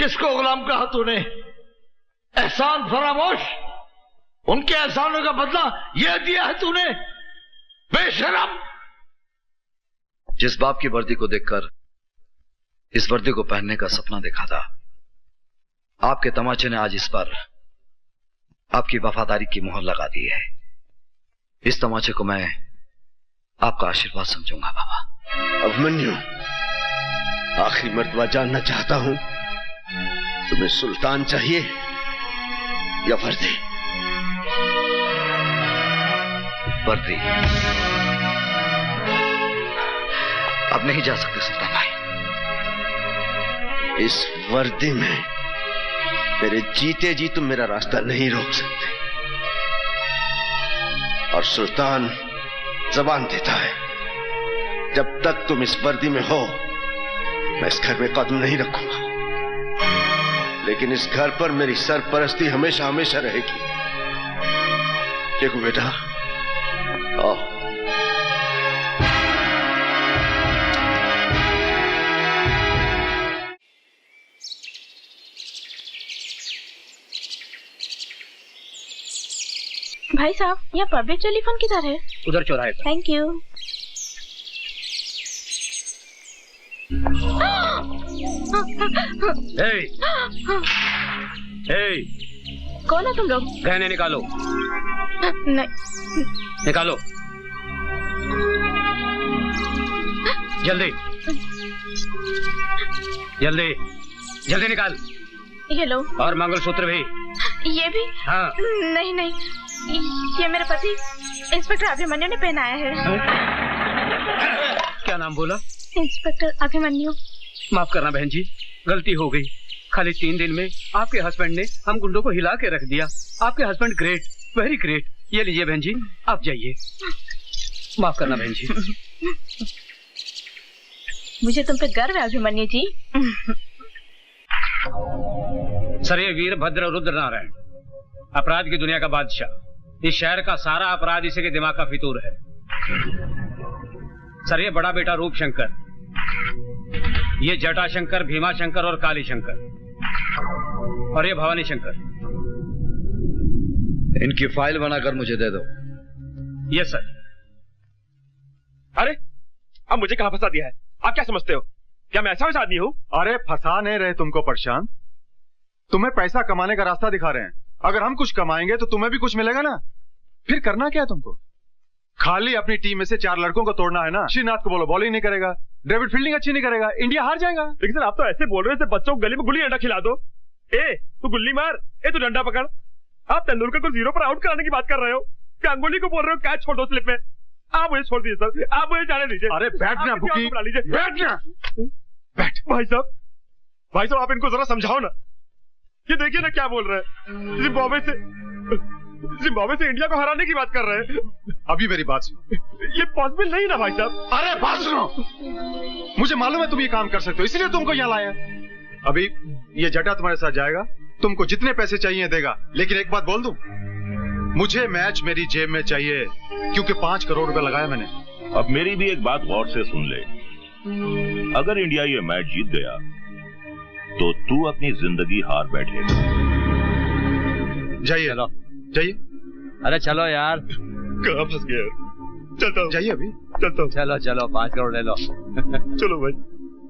किसको गुलाम कहा तूने? एहसान फरामोश, उनके एहसानों का बदला यह दिया है तूने, बेशरम। जिस बाप की वर्दी को देखकर इस वर्दी को पहनने का सपना देखा था, आपके तमाचे ने आज इस पर आपकी वफादारी की मोहर लगा दी है। इस तमाचे को मैं आपका आशीर्वाद समझूंगा बाबा। अभिमन्यु, आखिरी मर्तबा जानना चाहता हूं, तुम्हें सुल्तान चाहिए या वर्दी? वर्दी। अब नहीं जा सकते सुल्तान भाई। इस वर्दी में मेरे जीते जी तुम मेरा रास्ता नहीं रोक सकते। और सुल्तान जबान देता है, जब तक तुम इस वर्दी में हो मैं इस घर में कदम नहीं रखूंगा, लेकिन इस घर पर मेरी सरपरस्ती हमेशा हमेशा रहेगी। देखो बेटा, आओ। भाई साहब, यहाँ पब्लिक टेलीफोन किधर है? उधर चौराहे पर। Thank you. कौन है तुम लोग? गहने निकालो। नहीं। निकालो जल्दी जल्दी जल्दी निकाल। ये लो। और मंगलसूत्र भी। ये भी? हाँ। नहीं नहीं, ये मेरे पति इंस्पेक्टर अभिमन्यु ने पहनाया है। क्या नाम बोला? इंस्पेक्टर अभिमन्यु। माफ करना बहन जी, गलती हो गई। खाली 3 दिन में आपके हस्बैंड ने हम गुंडों को हिला के रख दिया। आपके हस्बैंड ग्रेट, वेरी ग्रेट। ये लीजिए बहन जी, आप जाइए। माफ करना बहन जी। मुझे तुम पे गर्व है अभिमन्यु जी। सर, ये वीरभद्र रुद्र नारायण, अपराध की दुनिया का बादशाह। इस शहर का सारा अपराध इसी के दिमाग का फितूर है। सर, ये बड़ा बेटा रूप शंकर, ये जटा शंकर, भीमा शंकर और काली शंकर, और ये भवानी शंकर। इनकी फाइल बनाकर मुझे दे दो। Yes sir. अरे, अब मुझे कहां फंसा दिया है? आप क्या समझते हो? क्या मैं ऐसा वैसा आदमी हूं? अरे फंसा नहीं रहे तुमको प्रशांत, तुम्हें पैसा कमाने का रास्ता दिखा रहे हैं। अगर हम कुछ कमाएंगे तो तुम्हें भी कुछ मिलेगा ना। फिर करना क्या है तुमको? खाली अपनी टीम में से 4 लड़कों को तोड़ना है ना। श्रीनाथ को बोलो बॉलिंग नहीं करेगा, डेविड फील्डिंग अच्छी नहीं करेगा, इंडिया हार जाएगा। लेकिन सर, आप तो ऐसे बोल रहे थे बच्चों को गली में गुल्ली डंडा खिला दो। ए तू गुल्ली मार, ए तू डंडा पकड़। आप तेंदुलकर को 0 पर आउट कराने की बात कर रहे हो, गांगुली को बोल रहे हो कैच छोड़ दो स्लिप में। आप मुझे छोड़ दीजिए सर, आप मुझे जाने दीजिए। अरे बैठना बुकी, बैठना। बैठ। भाई साहब आप इनको जरा समझाओ ना। ये देखिए ना क्या बोल रहे हैं, जिम्बाब्वे से इंडिया को हराने की बात कर रहे हैं। अभी मेरी बात सुनो। ये पॉसिबल नहीं ना भाई साहब। अरे बात सुनो, मुझे मालूम है तुम ये काम कर सकते हो, इसलिए तुमको यहाँ लाया। अभी ये जटा तुम्हारे साथ जाएगा, तुमको जितने पैसे चाहिए देगा। लेकिन एक बात बोल दूं, मुझे मैच मेरी जेब में चाहिए, क्योंकि 5 करोड़ रुपए लगाया मैंने। अब मेरी भी एक बात गौर से सुन ले। अगर इंडिया ये मैच जीत गया तो तू अपनी जिंदगी हार बैठेगा। जाइए जाइए। अरे चलो यार। कहाँ फंस गया? चलता हूँ। जाइए अभी। चलता हूँ। चलो 5 करोड़ ले लो। चलो भाई।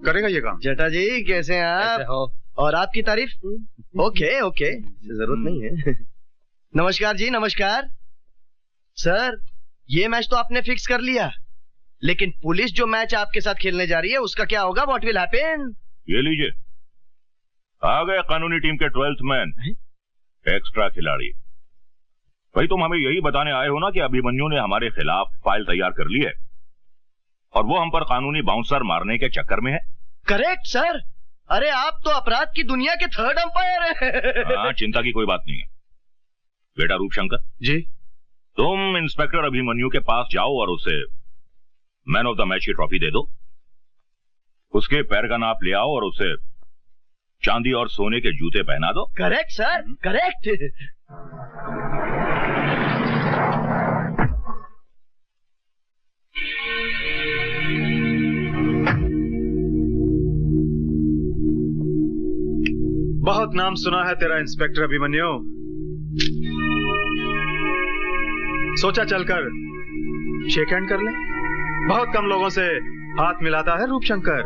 करेगा ये काम? जटा जी कैसे हैं आप? हो? और आपकी तारीफ? ओके जरूरत नहीं है। नमस्कार जी, नमस्कार। सर, ये मैच तो आपने फिक्स कर लिया, लेकिन पुलिस जो मैच आपके साथ खेलने जा रही है उसका क्या होगा? What will happen? ये लीजिए, आ गए कानूनी टीम के 12th मैन, एक्स्ट्रा खिलाड़ी। भाई तुम हमें यही बताने आए हो ना कि अभिमन्यु ने हमारे खिलाफ फाइल तैयार कर ली है और वो हम पर कानूनी बाउंसर मारने के चक्कर में है। Correct sir. अरे आप तो अपराध की दुनिया के 3rd अंपायर हैं। हाँ, चिंता की कोई बात नहीं है। बेटा रूपशंकर जी, तुम इंस्पेक्टर अभिमन्यु के पास जाओ और उसे मैन ऑफ द मैच की ट्रॉफी दे दो। उसके पैर का नाप ले आओ और उसे चांदी और सोने के जूते पहना दो। Correct sir, correct. बहुत नाम सुना है तेरा इंस्पेक्टर अभिमन्यु। सोचा चलकर शेक हैंड कर ले। बहुत कम लोगों से हाथ मिलाता है रूपशंकर।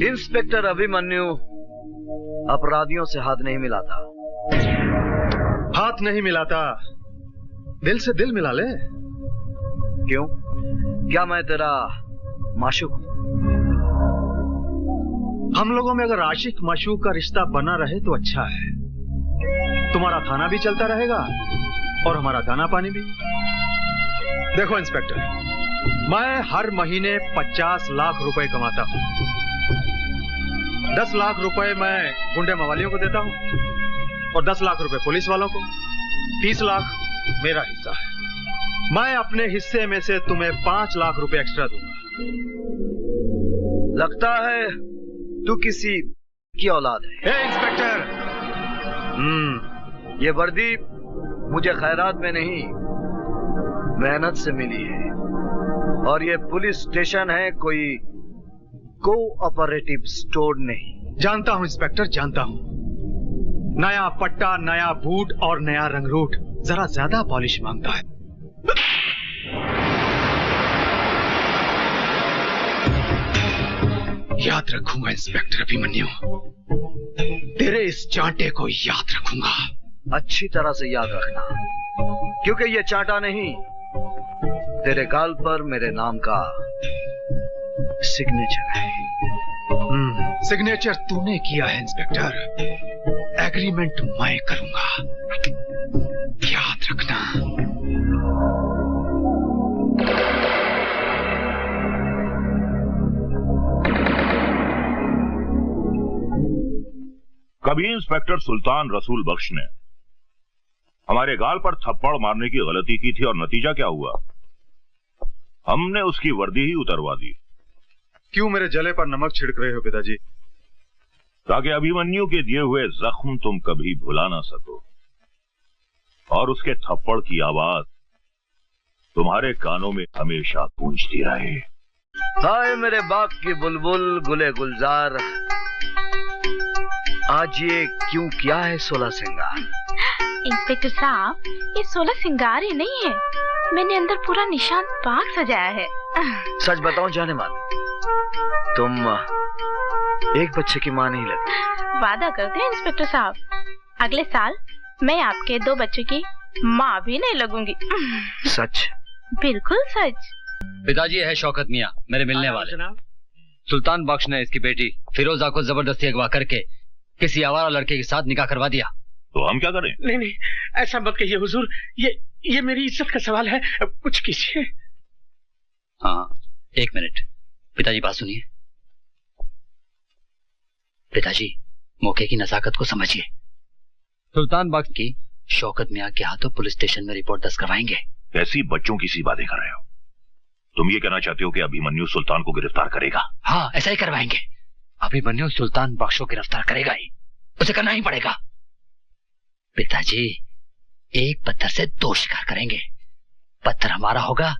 इंस्पेक्टर अभिमन्यु अपराधियों से हाथ नहीं मिलाता। हाथ नहीं मिलाता, दिल से दिल मिला ले। क्यों? क्या मैं तेरा माशूक हूं? हम लोगों में अगर आशिक माशूक का रिश्ता बना रहे तो अच्छा है। तुम्हारा थाना भी चलता रहेगा और हमारा दाना पानी भी। देखो इंस्पेक्टर, मैं हर महीने 50 लाख रुपए कमाता हूं। 10 लाख रुपए मैं गुंडे मवालियों को देता हूं और 10 लाख रुपए पुलिस वालों को। 30 लाख मेरा हिस्सा है। मैं अपने हिस्से में से तुम्हें 5 लाख रुपए एक्स्ट्रा दूंगा। लगता है तू किसी की औलाद है। इंस्पेक्टर, ये वर्दी मुझे खैरात में नहीं, मेहनत से मिली है। और ये पुलिस स्टेशन है, कोई कोऑपरेटिव स्टोर नहीं। जानता हूं इंस्पेक्टर, जानता हूं। नया पट्टा, नया बूट और नया रंगरूट जरा ज्यादा पॉलिश मांगता है। याद रखूंगा इंस्पेक्टर अभिमन्यु, तेरे इस चांटे को याद रखूंगा। अच्छी तरह से याद रखना, क्योंकि ये चांटा नहीं, तेरे गाल पर मेरे नाम का सिग्नेचर है। सिग्नेचर तूने किया है इंस्पेक्टर, एग्रीमेंट मैं करूंगा, याद रखना। कभी इंस्पेक्टर सुल्तान रसूल बख्श ने हमारे गाल पर थप्पड़ मारने की गलती की थी और नतीजा क्या हुआ? हमने उसकी वर्दी ही उतरवा दी। क्यों मेरे जले पर नमक छिड़क रहे हो पिताजी? ताकि अभिमन्यु के दिए हुए जख्म तुम कभी भुला ना सको और उसके थप्पड़ की आवाज तुम्हारे कानों में हमेशा गूंजती रहे। हाय मेरे बाग की बुलबुल गुले गुलजार, आज ये क्यों किया है 16 सिंगार? इंस्पेक्टर साहब, ये 16 सिंगार ही नहीं है, मैंने अंदर पूरा निशान बाग सजाया है। सच बताऊं जाने मान, तुम एक बच्चे की मां नहीं लगती। वादा करते हैं इंस्पेक्टर साहब, अगले साल मैं आपके 2 बच्चों की माँ भी नहीं लगूंगी। सच? बिल्कुल सच। पिताजी है शौकत मियाँ, मेरे मिलने वाले। सुल्तान बख्श ने इसकी बेटी फिरोजा को जबरदस्ती अगवा करके किसी आवारा लड़के के साथ निकाह करवा दिया। तो हम क्या करें? नहीं नहीं, ऐसा मत कहिए हुजूर, ये मेरी इज्जत का सवाल है, कुछ कीजिए। हाँ, 1 मिनट। पिताजी बात सुनिए। पिताजी, मौके की नजाकत को समझिए। सुल्तान बख्श की शौकत मियाँ के हाथों पुलिस स्टेशन में रिपोर्ट दर्ज करवाएंगे। कैसी बच्चों की सी बातें कर रहे हो? तुम ये कहना चाहते हो कि अभिमन्यु सुल्तान को गिरफ्तार करेगा? हाँ, ऐसा ही करवाएंगे। अभिमन्यु सुल्तान बख्श को गिरफ्तार करेगा ही, उसे करना ही पड़ेगा। पिताजी, एक पत्थर से 2 शिकार करेंगे। पत्थर हमारा होगा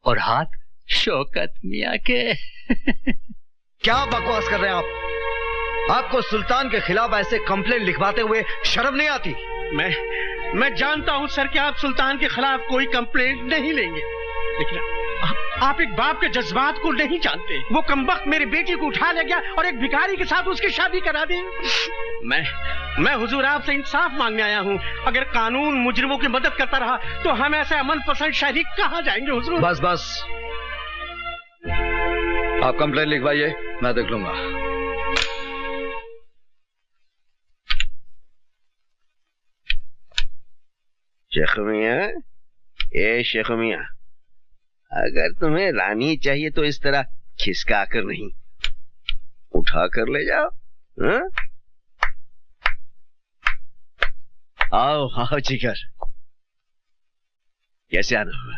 और हाथ शौकत मियाँ के। क्या बकवास कर रहे हैं आप? आपको सुल्तान के खिलाफ ऐसे कंप्लेंट लिखवाते हुए शर्म नहीं आती? मैं जानता हूं सर कि आप सुल्तान के खिलाफ कोई कंप्लेंट नहीं लेंगे, लेकिन आप एक बाप के जज्बात को नहीं जानते। वो कमबख्त मेरी बेटी को उठा ले गया और एक भिखारी के साथ उसकी शादी करा दी। मैं हुजूर आपसे इंसाफ मांगने आया हूँ। अगर कानून मुजरिमों की मदद करता रहा तो हम ऐसे अमन पसंद शहरी कहाँ जाएंगे हुजूर? बस बस, आप कंप्लेंट लिखवाइए, मैं देख लूंगा। शेख मियां, ए शेख मियां, अगर तुम्हें रानी चाहिए तो इस तरह खिसका कर नहीं, उठा कर ले जाओ। हा? आओ आओ जिगर, कैसे आना हुआ?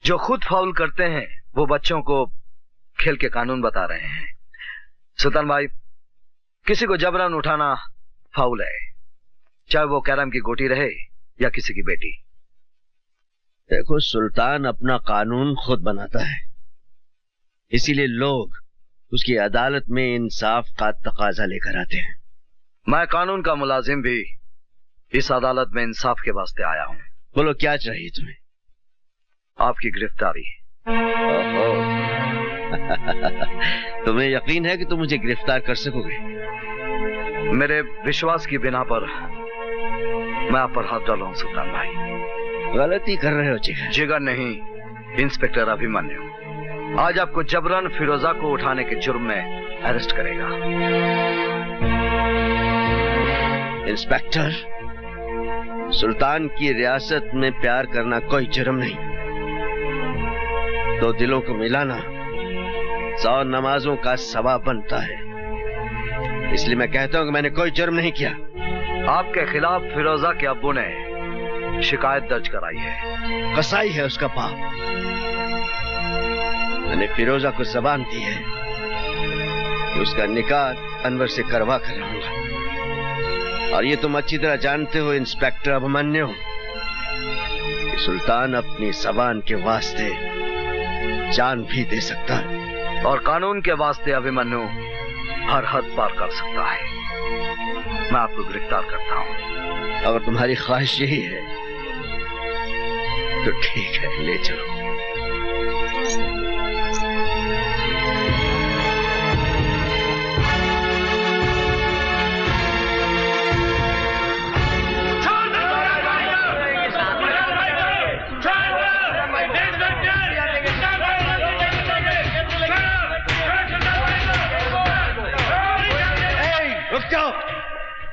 जो खुद फाउल करते हैं वो बच्चों को खेल के कानून बता रहे हैं। सुल्तान भाई, किसी को जबरन उठाना फाउल है, चाहे वो कैरम की गोटी रहे या किसी की बेटी। देखो, सुल्तान अपना कानून खुद बनाता है, इसीलिए लोग उसकी अदालत में इंसाफ का तकाजा लेकर आते हैं। मैं कानून का मुलाजिम भी इस अदालत में इंसाफ के वास्ते आया हूँ। बोलो क्या चाहिए तुम्हें? आपकी गिरफ्तारी। तुम्हें यकीन है कि तुम मुझे गिरफ्तार कर सकोगे? मेरे विश्वास की बिना पर मैं आप पर हाथ डाला हूं सुल्तान भाई। गलती कर रहे हो जिगर। जिगर नहीं, इंस्पेक्टर अभिमन्यु आज आपको जबरन फिरोजा को उठाने के जुर्म में अरेस्ट करेगा। इंस्पेक्टर, सुल्तान की रियासत में प्यार करना कोई जुर्म नहीं। 2 दिलों को मिलाना 100 नमाजों का सवाब बनता है। इसलिए मैं कहता हूं कि मैंने कोई जुर्म नहीं किया। आपके खिलाफ फिरोजा के अब्बू ने शिकायत दर्ज कराई है। कसाई है उसका बाप। मैंने फिरोजा को जबान दी है कि उसका निकाह अनवर से करवा कर रहूंगा। और ये तुम अच्छी तरह जानते हो इंस्पेक्टर अभिमन्यु कि सुल्तान अपनी जबान के वास्ते जान भी दे सकता है। और कानून के वास्ते अभिमन्यु हर हद पार कर सकता है। मैं आपको गिरफ्तार करता हूं। अगर तुम्हारी ख्वाहिश यही है तो ठीक है, ले चलो।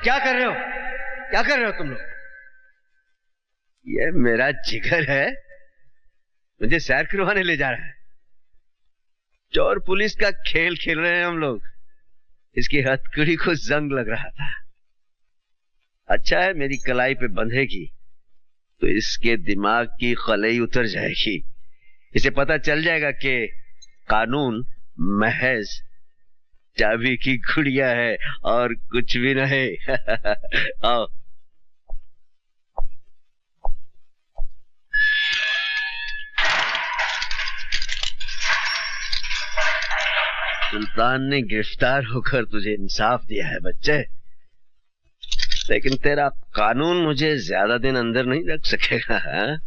क्या कर रहे हो? क्या कर रहे हो तुम लोग? ये मेरा जिगर है, मुझे सैर करवाने ले जा रहा है। चोर पुलिस का खेल खेल रहे हैं हम लोग। इसकी हथकड़ी को जंग लग रहा था। अच्छा है मेरी कलाई पे बंधेगी तो इसके दिमाग की खलई उतर जाएगी। इसे पता चल जाएगा कि कानून महज चाबी की गुड़िया है और कुछ भी नहीं। आओ। सुल्तान ने गिरफ्तार होकर तुझे इंसाफ दिया है बच्चे, लेकिन तेरा कानून मुझे ज्यादा दिन अंदर नहीं रख सकेगा। हाँ?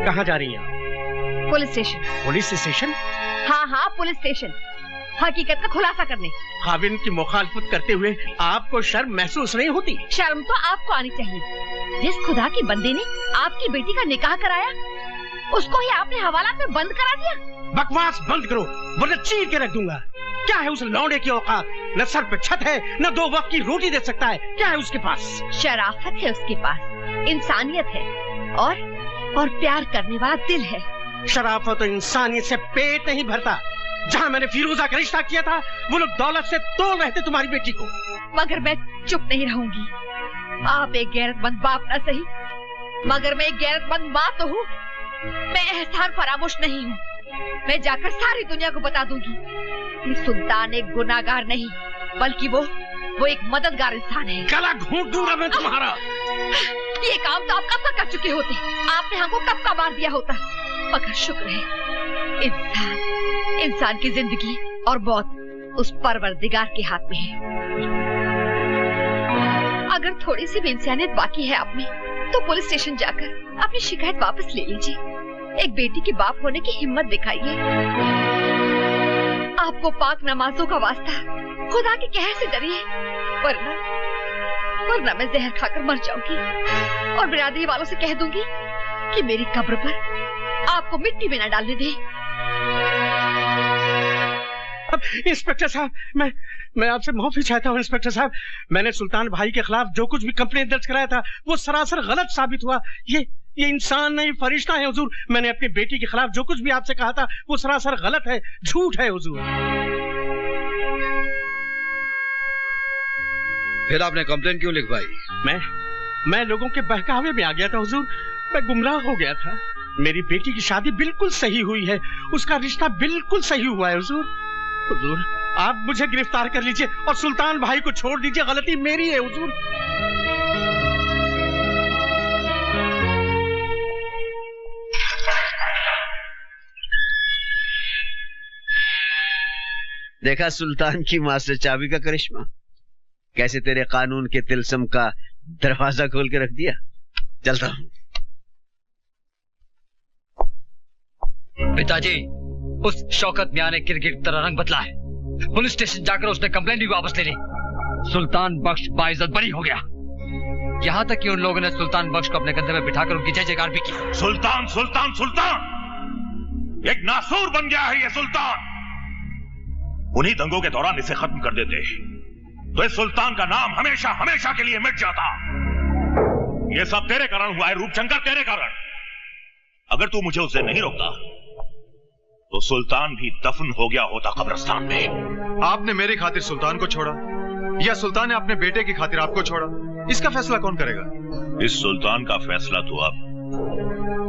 कहाँ जा रही हैं? Police station. Police station? हाँ हाँ पुलिस स्टेशन, हकीकत का खुलासा करने। खाविन की मुखालफत करते हुए आपको शर्म महसूस नहीं होती? शर्म तो आपको आनी चाहिए। जिस खुदा की बंदे ने आपकी बेटी का निकाह कराया उसको ही आपने हवालात में बंद करा दिया। बकवास बंद करो वरना चीर के रख दूंगा। क्या है उस लौंडे की औकात? न सर पे छत है न 2 वक्त की रोटी दे सकता है। क्या है उसके पास? शराफत है उसके पास, इंसानियत है और प्यार करने वाला दिल है। शराफत और इंसानियत से पेट नहीं भरता। जहाँ मैंने फिरोजा का रिश्ता किया था वो लोग दौलत से तोड़ रहे थे तुम्हारी बेटी को। मगर मैं चुप नहीं रहूंगी। आप एक गैरतमंद बाप न सही मगर मैं एक गैरतमंद माँ तो हूँ। मैं एहसान फरामोश नहीं हूँ। मैं जाकर सारी दुनिया को बता दूंगी कि सुल्तान एक गुनाहगार नहीं बल्कि वो एक मददगार इंसान है। गला घूंट दूंगा मैं तुम्हारा। ये काम तो आप कब तक कर चुके होते। आपने हमको कब का मार दिया होता। मगर शुक्र है इंसान की जिंदगी और मौत उस परवरदिगार के हाथ में है। अगर थोड़ी सी भी इंसानियत बाकी है आप में तो पुलिस स्टेशन जाकर अपनी शिकायत वापस ले लीजिए। एक बेटी के बाप होने की हिम्मत दिखाइए। आपको पाक नमाजों का वास्ता खुदा के कहर से डरिए, वरना मैं जहर खाकर मर जाऊंगी और बिरादरी वालों से कह दूंगी कि मेरी कब्र पर आपको मिट्टी में न डालने दें। इंस्पेक्टर साहब, मैं आपसे माफी चाहता हूँ। इंस्पेक्टर साहब, मैंने सुल्तान भाई के खिलाफ जो कुछ भी कंप्लेंट दर्ज कराया था वो सरासर गलत साबित हुआ। ये इंसान नहीं फरिश्ता है हुजूर। मैंने अपनी बेटी के खिलाफ जो कुछ भी आपसे कहा था वो सरासर गलत है, झूठ है हुजूर। फिर आपने कंप्लेंट क्यों लिखवाई? मैं लोगों के बहकावे में आ गया था हुजूर। मैं गुमराह हो गया था। मेरी बेटी की शादी बिल्कुल सही हुई है, उसका रिश्ता बिल्कुल सही हुआ है हुजूर। हुजूर आप मुझे गिरफ्तार कर लीजिए और सुल्तान भाई को छोड़ दीजिए। गलती मेरी है हुजूर। देखा सुल्तान की मास्टर चाबी का करिश्मा, कैसे तेरे कानून के तिलस्म का दरवाजा खोल के रख दिया। चलता हूं। पिताजी, उस शौकत मियां ने किरकिर की तरह रंग बदला है। पुलिस स्टेशन जाकर उसने कंप्लेंट भी वापस ले ली। सुल्तान बख्श बाइज्जत बरी हो गया। यहाँ तक कि उन लोगों ने सुल्तान बख्श को अपने कंधे में बिठाकर उनकी जय जयकार भी की। सुल्तान सुल्तान सुल्तान एक नासूर बन गया है ये सुल्तान। उन्हीं दंगों के दौरान इसे खत्म कर देते तो इस सुल्तान का नाम हमेशा हमेशा के लिए मिट जाता। ये सब तेरे कारण हुआ है रूपशंकर, तेरे कारण। अगर तू मुझे उससे नहीं रोकता तो सुल्तान भी दफन हो गया होता कब्रिस्तान में। आपने मेरी खातिर सुल्तान को छोड़ा या सुल्तान ने अपने बेटे की खातिर आपको छोड़ा, इसका फैसला कौन करेगा? इस सुल्तान का फैसला तो अब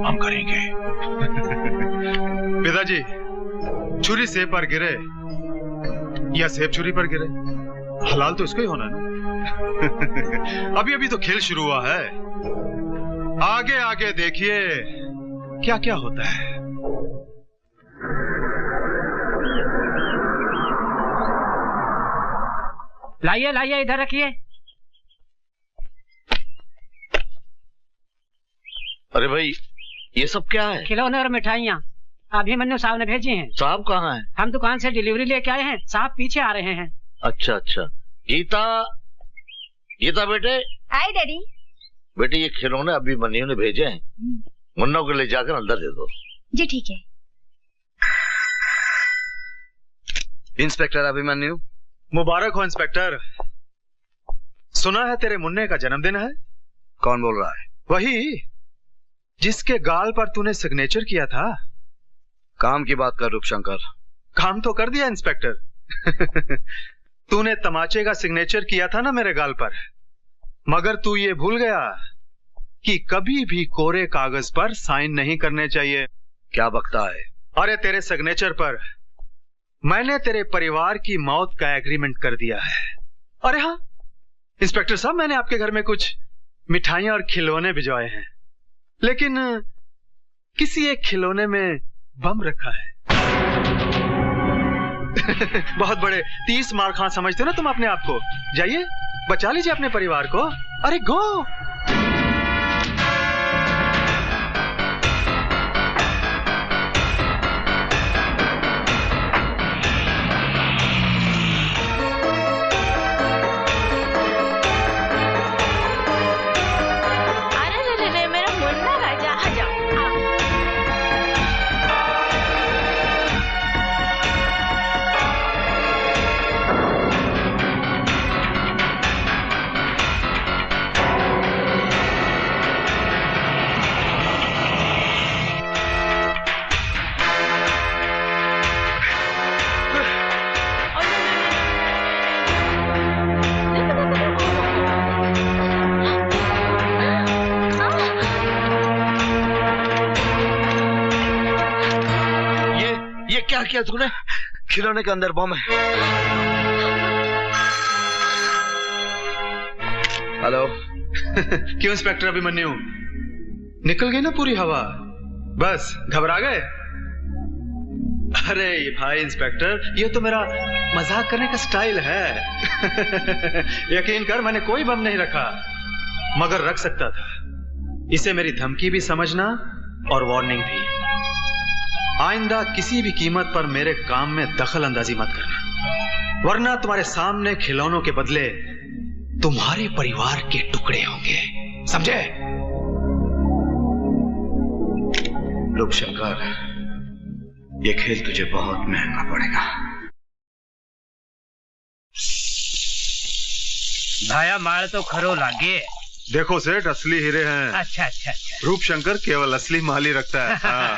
हम करेंगे। पिताजी, छुरी सेब पर गिरे या सेब छुरी पर गिरे, हलाल तो इसको ही होना ना। अभी अभी तो खेल शुरू हुआ है, आगे आगे देखिए क्या क्या होता है। लाइए लाइए, इधर रखिए। अरे भाई, ये सब क्या है? खिलौने और मिठाइयाँ अभिमन्यु साहब ने भेजी हैं। साहब कहाँ हैं? हम दुकान से डिलीवरी लेके आए हैं, साहब पीछे आ रहे हैं। अच्छा अच्छा। गीता, गीता बेटे। हाय डैडी। बेटे, ये खिलौने अभिमन्यु ने भेजे हैं, मुन्ना को ले जाकर अंदर दे दो। जी ठीक है। इंस्पेक्टर अभिमन्यु। मुबारक हो इंस्पेक्टर। सुना है तेरे मुन्ने का जन्मदिन है। कौन बोल रहा है? वही जिसके गाल पर तूने सिग्नेचर किया था। काम की बात कर रूपशंकर। काम तो कर दिया इंस्पेक्टर। तूने तमाचे का सिग्नेचर किया था ना मेरे गाल पर, मगर तू ये भूल गया कि कभी भी कोरे कागज पर साइन नहीं करने चाहिए। क्या बकता है? अरे तेरे सिग्नेचर पर मैंने तेरे परिवार की मौत का एग्रीमेंट कर दिया है। अरे हाँ इंस्पेक्टर साहब, मैंने आपके घर में कुछ मिठाइयां और खिलौने भिजवाए हैं, लेकिन किसी एक खिलौने में बम रखा है। बहुत बड़े 30 मार खां समझते हो ना तुम अपने आप को। जाइए बचा लीजिए अपने परिवार को। अरे गो। क्या किया तूने? खिलौने के अंदर बम है। हेलो। क्यों इंस्पेक्टर अभिमन्यु, निकल गई ना पूरी हवा? बस घबरा गए? अरे भाई इंस्पेक्टर, ये तो मेरा मजाक करने का स्टाइल है। यकीन कर, मैंने कोई बम नहीं रखा, मगर रख सकता था। इसे मेरी धमकी भी समझना और वार्निंग भी। आइंदा किसी भी कीमत पर मेरे काम में दखल अंदाजी मत करना, वरना तुम्हारे सामने खिलौनों के बदले तुम्हारे परिवार के टुकड़े होंगे, समझे? रूपशंकर, ये खेल तुझे बहुत महंगा पड़ेगा। भाया मार तो खरो लागे। देखो सेठ, असली हीरे हैं। अच्छा अच्छा अच्छा। रूपशंकर केवल असली माल ही रखता है। हाँ।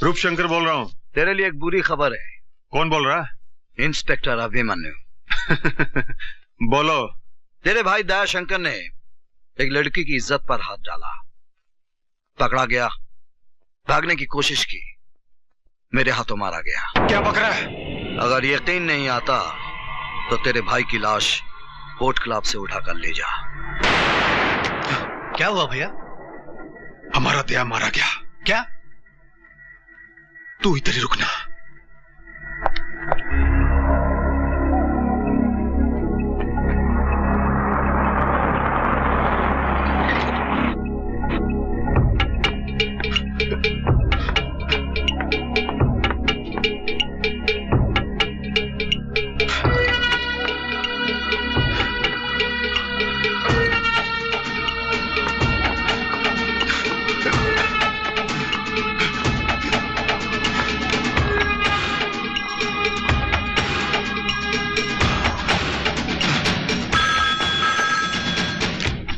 रूपशंकर बोल रहा हूँ। तेरे लिए एक बुरी खबर है। कौन बोल रहा है? इंस्पेक्टर अभिमन्यु। बोलो। तेरे भाई दयाशंकर ने एक लड़की की इज्जत पर हाथ डाला, पकड़ा गया, भागने की कोशिश की, मेरे हाथों मारा गया। क्या बक रहा है? अगर यकीन नहीं आता तो तेरे भाई की लाश कोर्ट क्लब से उठाकर ले जा। क्या हुआ भैया? हमारा दया मारा गया। क्या? तू इधर ही रुकना।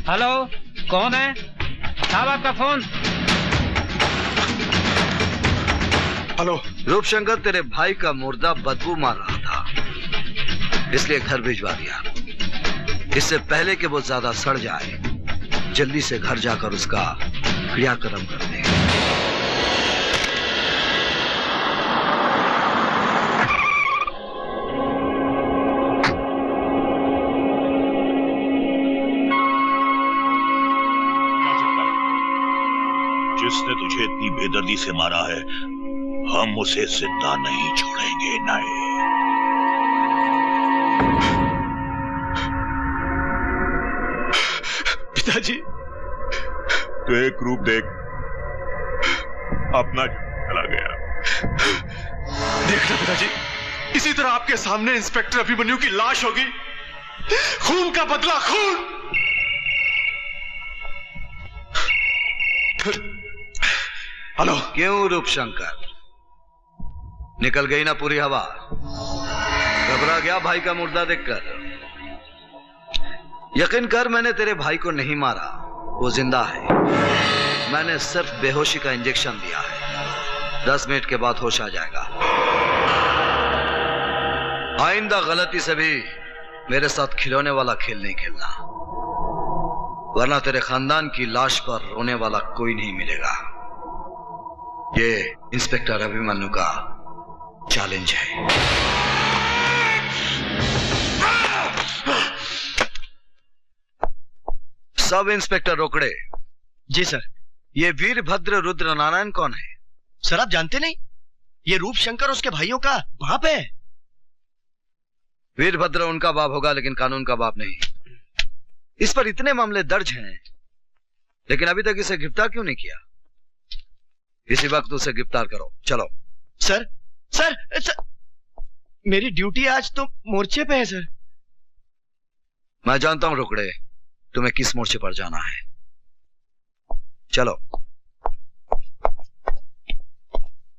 हेलो, कौन है साहब? आपका फोन। हेलो। रूपशंकर, तेरे भाई का मुर्दा बदबू मार रहा था, इसलिए घर भिजवा दिया। इससे पहले कि वो ज्यादा सड़ जाए, जल्दी से घर जाकर उसका क्रियाक्रम कर दे। जिसने तुझे इतनी बेदर्दी से मारा है, हम उसे जिंदा नहीं छोड़ेंगे। नहीं। पिताजी, तो एक रूप देख, अपना चला गया। देखना पिताजी, इसी तरह आपके सामने इंस्पेक्टर अभिमन्यु की लाश होगी। खून का बदला खून। हेलो। क्यों रूपशंकर, निकल गई ना पूरी हवा? घबरा गया भाई का मुर्दा देखकर? यकीन कर, मैंने तेरे भाई को नहीं मारा, वो जिंदा है। मैंने सिर्फ बेहोशी का इंजेक्शन दिया है। 10 मिनट के बाद होश आ जाएगा। आइंदा गलती से भी मेरे साथ खिलौने वाला खेल नहीं खेलना, वरना तेरे खानदान की लाश पर रोने वाला कोई नहीं मिलेगा। ये इंस्पेक्टर अभिमन्यु का चैलेंज है। सब इंस्पेक्टर रोकड़े। जी सर। ये वीरभद्र रुद्र नारायण कौन है? सर आप जानते नहीं? ये रूपशंकर उसके भाइयों का बाप है। वीरभद्र उनका बाप होगा, लेकिन कानून का बाप नहीं। इस पर इतने मामले दर्ज हैं, लेकिन अभी तक इसे गिरफ्तार क्यों नहीं किया? इसी वक्त उसे गिरफ्तार करो। चलो। सर सर, सर मेरी ड्यूटी आज तो मोर्चे पे है सर। मैं जानता हूं रोकड़े, तुम्हें किस मोर्चे पर जाना है। चलो।